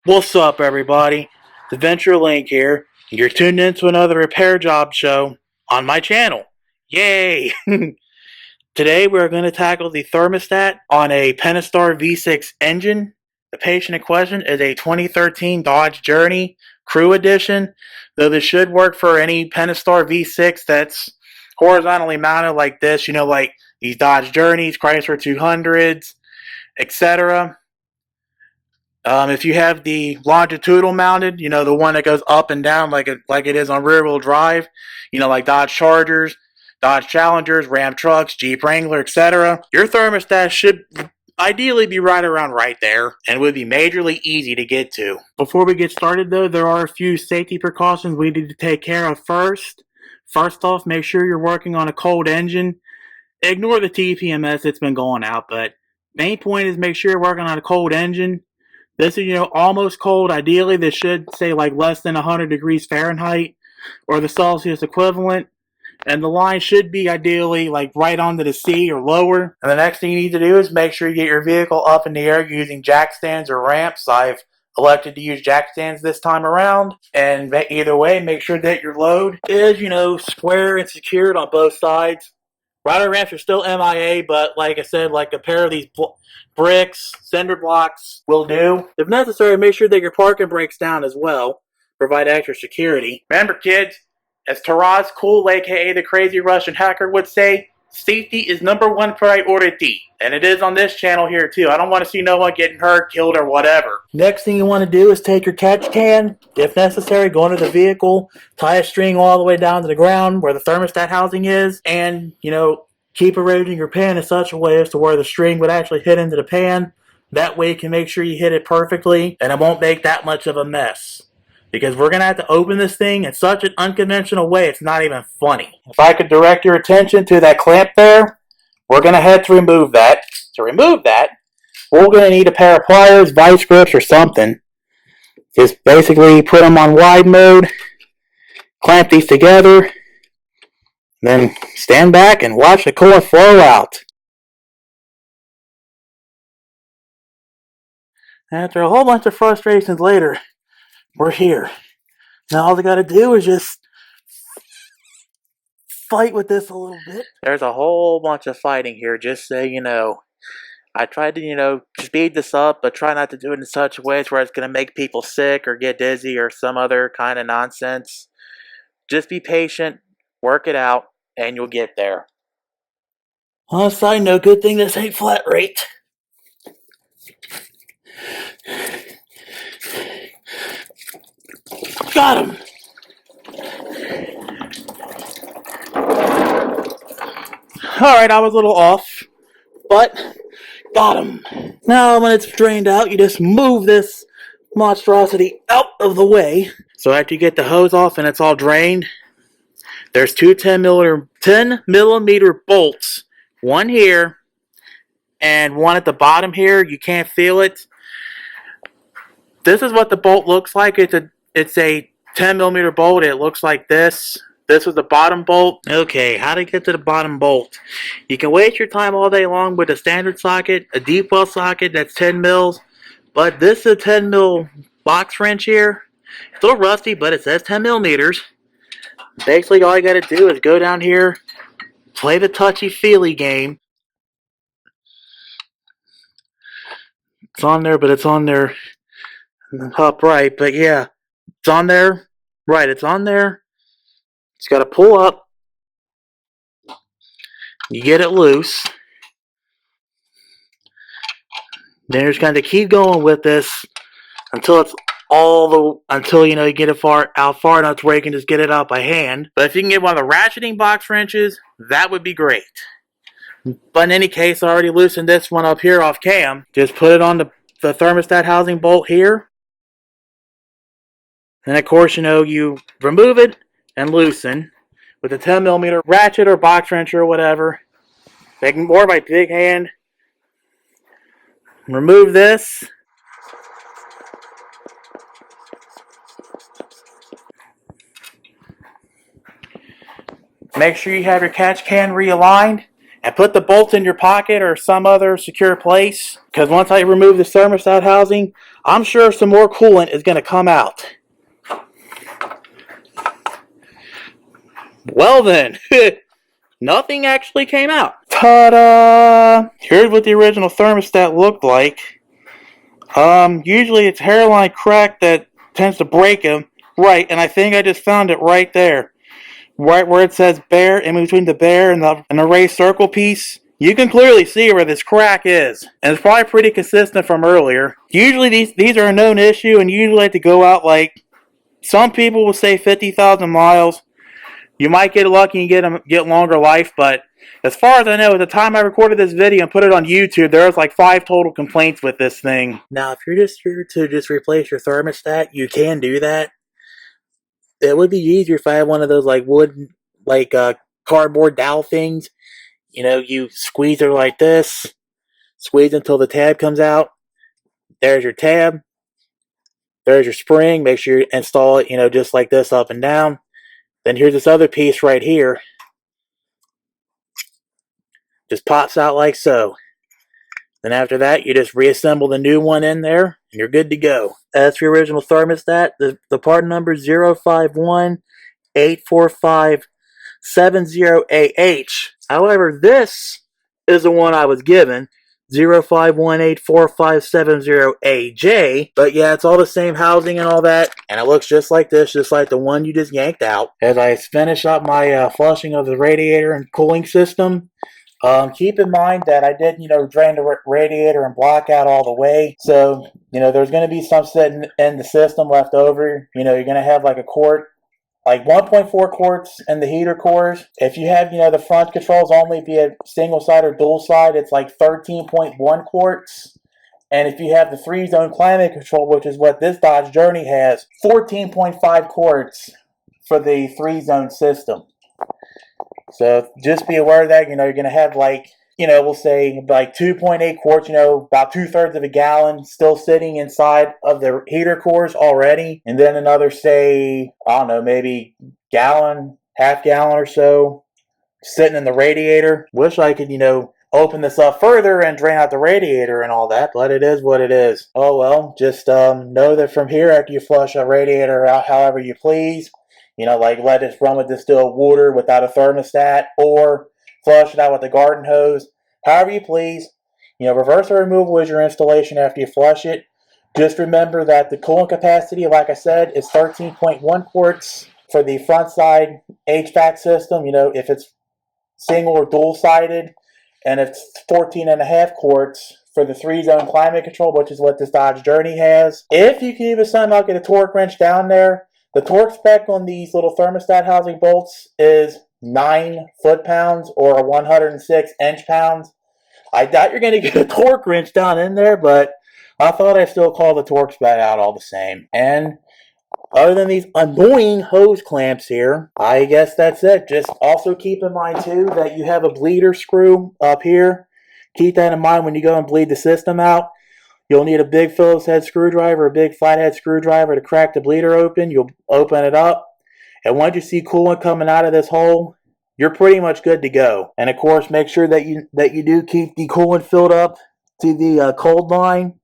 What's up, everybody? The Venture Link here. You're tuned into another repair job show on my channel. Yay! Today we're going to tackle the thermostat on a Pentastar V6 engine. The patient in question is a 2013 Dodge Journey Crew Edition, though this should work for any Pentastar V6 that's horizontally mounted like this, you know, like these Dodge Journeys, Chrysler 200s, etc. If you have the longitudinal mounted, you know, the one that goes up and down like it is on rear wheel drive, you know, like Dodge Chargers, Dodge Challengers, Ram trucks, Jeep Wrangler, etc. Your thermostat should ideally be right around right there and would be majorly easy to get to. Before we get started though, there are a few safety precautions we need to take care of first. First off, make sure you're working on a cold engine. Ignore the TPMS that's been going out, but main point is make sure you're working on a cold engine. This is, you know, almost cold. Ideally, this should say like less than 100 degrees Fahrenheit or the Celsius equivalent. And the line should be ideally like right onto the C or lower. And the next thing you need to do is make sure you get your vehicle up in the air using jack stands or ramps. I've elected to use jack stands this time around. And either way, make sure that your load is, you know, square and secured on both sides. Rider ramps are still MIA, but like I said, like a pair of these bricks, cinder blocks will do. If necessary, make sure that your parking brakes down as well. Provide extra security. Remember, kids, as Taraz Cool, aka the Crazy Russian Hacker, would say, safety is #1 priority. And it is on this channel here too. I don't want to see no one getting hurt, killed, or whatever. Next thing you want to do is take your catch can. If necessary, go into the vehicle, tie a string all the way down to the ground where the thermostat housing is, and, you know, keep arranging your pan in such a way as to where the string would actually hit into the pan. That way you can make sure you hit it perfectly, and it won't make that much of a mess. Because we're going to have to open this thing in such an unconventional way, it's not even funny. If I could direct your attention to that clamp there, we're going to have to remove that. To remove that, we're going to need a pair of pliers, vice grips, or something. Just basically put them on wide mode, clamp these together, then stand back and watch the coolant flow out. After a whole bunch of frustrations later, we're here. Now all we gotta do is just fight with this a little bit. There's a whole bunch of fighting here, just so you know. I tried to, you know, speed this up, but try not to do it in such ways where it's gonna make people sick or get dizzy or some other kind of nonsense. Just be patient, work it out, and you'll get there. On a side note, good thing this ain't flat rate. Got him! Alright, I was a little off, but got him. Now when it's drained out, you just move this monstrosity out of the way. So after you get the hose off and it's all drained, there's two 10 millimeter bolts. One here and one at the bottom here. You can't feel it. This is what the bolt looks like. It's a 10 millimeter bolt. It looks like this. This was the bottom bolt. Okay, how to get to the bottom bolt. You can waste your time all day long with a standard socket, a deep well socket that's 10 mils. But this is a 10 mil box wrench here. It's a little rusty, but it says 10 millimeters. Basically, all you got to do is go down here, play the touchy-feely game. It's on there, but it's on there upright. But yeah, it's on there. Right, it's on there. It's got to pull up. You get it loose. Then you're just going to keep going with this until it's until you know you get it out far enough to where you can just get it out by hand. But if you can get one of the ratcheting box wrenches, that would be great. But in any case, I already loosened this one up here off cam. Just put it on the thermostat housing bolt here. And of course, you know, you remove it and loosen with a 10 millimeter ratchet or box wrench or whatever. Or my big hand. Remove this. Make sure you have your catch can realigned and put the bolts in your pocket or some other secure place. Because once I remove the thermostat housing, I'm sure some more coolant is going to come out. Well then, nothing actually came out. Ta-da! Here's what the original thermostat looked like. Usually it's hairline crack that tends to break them. Right, and I think I just found it right there. Right where it says bear, in between the bear and the raised circle piece. You can clearly see where this crack is. And it's probably pretty consistent from earlier. Usually these are a known issue and usually like to go out like, some people will say 50,000 miles. You might get lucky and get longer life, but as far as I know, at the time I recorded this video and put it on YouTube, there was like 5 total complaints with this thing. Now, if you're just here to just replace your thermostat, you can do that. It would be easier if I had one of those like wood, like cardboard dowel things. You know, you squeeze it like this, squeeze until the tab comes out. There's your tab. There's your spring. Make sure you install it, you know, just like this up and down. Then here's this other piece right here. Just pops out like so. Then after that, you just reassemble the new one in there, and you're good to go. As for your original thermostat, the part number is 051-845-70AH. However, this is the one I was given, 051-845-70AJ. But yeah, it's all the same housing and all that, and it looks just like this, just like the one you just yanked out. As I finish up my flushing of the radiator and cooling system, keep in mind that I did, drain the radiator and block out all the way. So, there's going to be some sitting in the system left over. You're going to have like a quart, like 1.4 quarts in the heater cores. If you have, the front controls only be a single side or dual side, it's like 13.1 quarts. And if you have the 3-zone climate control, which is what this Dodge Journey has, 14.5 quarts for the 3-zone system. So just be aware of that. You're going to have like, we'll say like 2.8 quarts, about 2/3 of a gallon still sitting inside of the heater cores already. And then another, say, I don't know, maybe gallon, half gallon or so sitting in the radiator. Wish I could, open this up further and drain out the radiator and all that, but it is what it is. Oh well, just know that from here, after you flush a radiator out however you please, like let it run with distilled water without a thermostat, or flush it out with a garden hose. However you please. Reverse removal is your installation after you flush it. Just remember that the coolant capacity, like I said, is 13.1 quarts for the front side HVAC system. If it's single or dual sided, and it's 14.5 quarts for the 3-zone climate control, which is what this Dodge Journey has. If you can even somehow get a torque wrench down there, the torque spec on these little thermostat housing bolts is 9 foot-pounds or 106 inch-pounds. I doubt you're going to get a torque wrench down in there, but I thought I'd still call the torque spec out all the same. And other than these annoying hose clamps here, I guess that's it. Just also keep in mind, too, that you have a bleeder screw up here. Keep that in mind when you go and bleed the system out. You'll need a big Phillips head screwdriver, a big flathead screwdriver to crack the bleeder open. You'll open it up, and once you see coolant coming out of this hole, you're pretty much good to go. And of course, make sure that you do keep the coolant filled up to the cold line.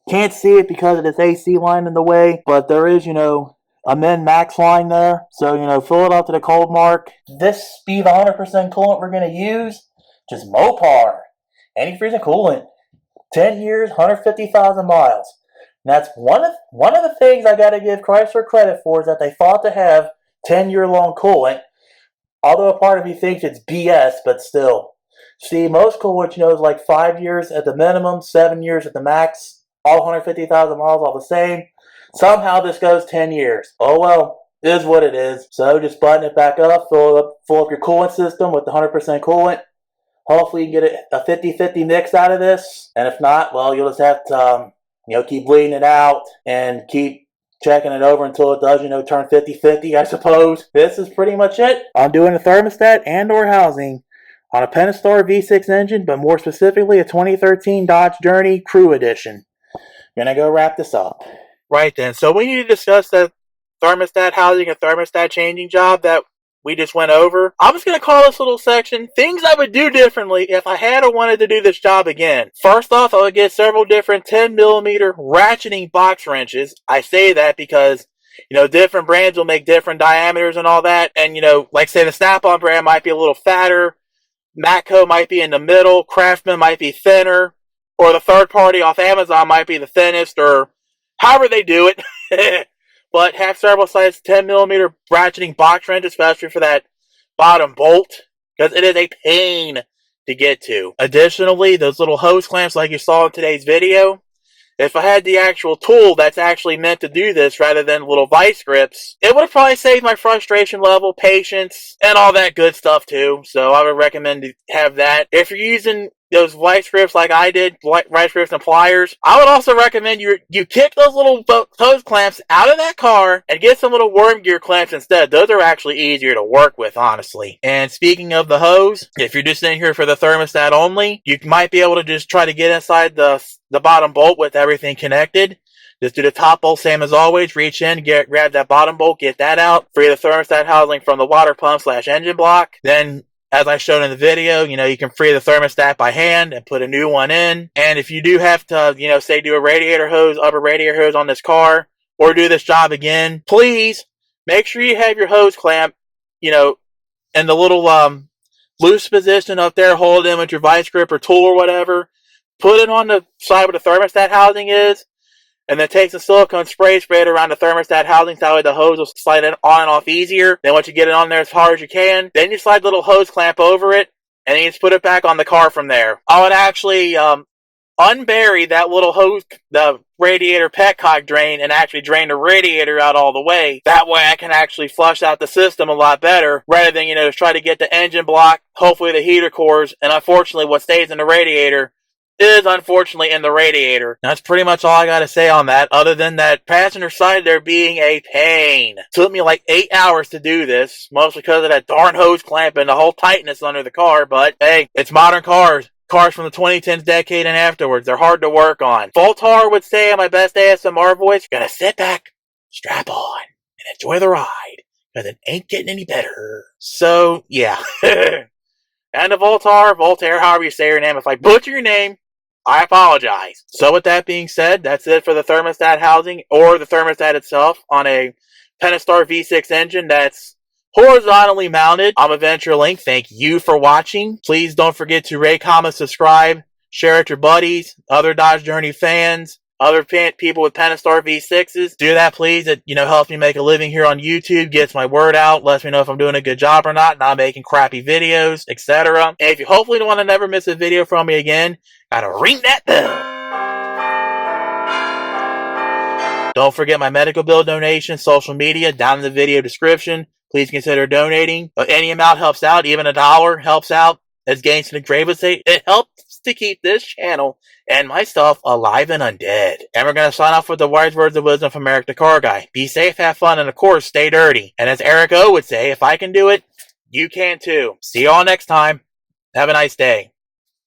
Can't see it because of this AC line in the way, but there is, a min max line there. So, fill it up to the cold mark. This be the 100% coolant we're going to use. Just Mopar. Antifreezing coolant. 10 years, 150,000 miles. And that's one of the things I got to give Chrysler credit for, is that they thought to have 10-year-long coolant. Although a part of me thinks it's BS, but still. See, most coolant, is like 5 years at the minimum, 7 years at the max. All 150,000 miles, all the same. Somehow this goes 10 years. Oh well, it is what it is. So just button it back up, fill up your coolant system with the 100% coolant. Hopefully you can get a 50-50 mix out of this. And if not, well, you'll just have to, keep bleeding it out and keep checking it over until it does, turn 50-50, I suppose. This is pretty much it. I'm doing a thermostat and or housing on a Pentastar V6 engine, but more specifically a 2013 Dodge Journey Crew Edition. I'm going to go wrap this up. Right then, so we need to discuss the thermostat housing and thermostat changing job that we just went over. I'm just going to call this little section things I would do differently if I had or wanted to do this job again. First off, I would get several different 10mm ratcheting box wrenches. I say that because, you know, different brands will make different diameters and all that. And, you know, like say the Snap-on brand might be a little fatter, Matco might be in the middle, Craftsman might be thinner, or the third party off Amazon might be the thinnest, or however they do it. But have several size 10mm ratcheting box wrench, especially for that bottom bolt, because it is a pain to get to. Additionally, those little hose clamps like you saw in today's video, if I had the actual tool that's actually meant to do this rather than little vice grips, it would have probably saved my frustration level, patience, and all that good stuff too. So I would recommend to have that. If you're using those vice grips like I did, vice grips and pliers, I would also recommend you kick those little hose clamps out of that car and get some little worm gear clamps instead. Those are actually easier to work with, honestly. And speaking of the hose, if you're just in here for the thermostat only, you might be able to just try to get inside the bottom bolt with everything connected. Just do the top bolt, same as always. Reach in, grab that bottom bolt, get that out. Free the thermostat housing from the water pump / engine block. Then, as I showed in the video, you know, you can free the thermostat by hand and put a new one in. And if you do have to, you know, say do a radiator hose, upper radiator hose on this car, or do this job again, please make sure you have your hose clamp, you know, in the little loose position up there, hold it in with your vice grip or tool or whatever. Put it on the side where the thermostat housing is, and then take some silicone spray it around the thermostat housing so that way the hose will slide on and off easier. Then once you get it on there as hard as you can, then you slide the little hose clamp over it, and then you just put it back on the car from there. I would actually unbury that little hose, the radiator petcock drain, and actually drain the radiator out all the way. That way I can actually flush out the system a lot better, rather than, you know, just try to get the engine block, hopefully the heater cores, and unfortunately what stays in the radiator is unfortunately in the radiator. That's pretty much all I gotta say on that, other than that passenger side there being a pain. It took me like 8 hours to do this, mostly because of that darn hose clamp and the whole tightness under the car, but hey, it's modern cars. Cars from the 2010s decade and afterwards. They're hard to work on. Voltar would say in my best ASMR voice, you gotta sit back, strap on, and enjoy the ride, because it ain't getting any better. So, yeah. And the Voltaire, however you say your name, if I butcher your name, I apologize. So with that being said, that's it for the thermostat housing, or the thermostat itself, on a Pentastar V6 engine that's horizontally mounted. I'm Avenger Link. Thank you for watching. Please don't forget to rate, comment, subscribe, share it with your buddies, other Dodge Journey fans, other people with Pentastar V6s. Do that, please. It, you know, helps me make a living here on YouTube, gets my word out, lets me know if I'm doing a good job or not making crappy videos, etc. And if you hopefully don't want to never miss a video from me again, gotta ring that bell. Don't forget my medical bill donation, social media, down in the video description. Please consider donating. Any amount helps out. Even $1 helps out. As Gains to the Grave would say, it helps to keep this channel and myself alive and undead. And we're going to sign off with the wise words of wisdom from Eric the Car Guy. Be safe, have fun, and of course, stay dirty. And as Eric O would say, if I can do it, you can too. See you all next time. Have a nice day.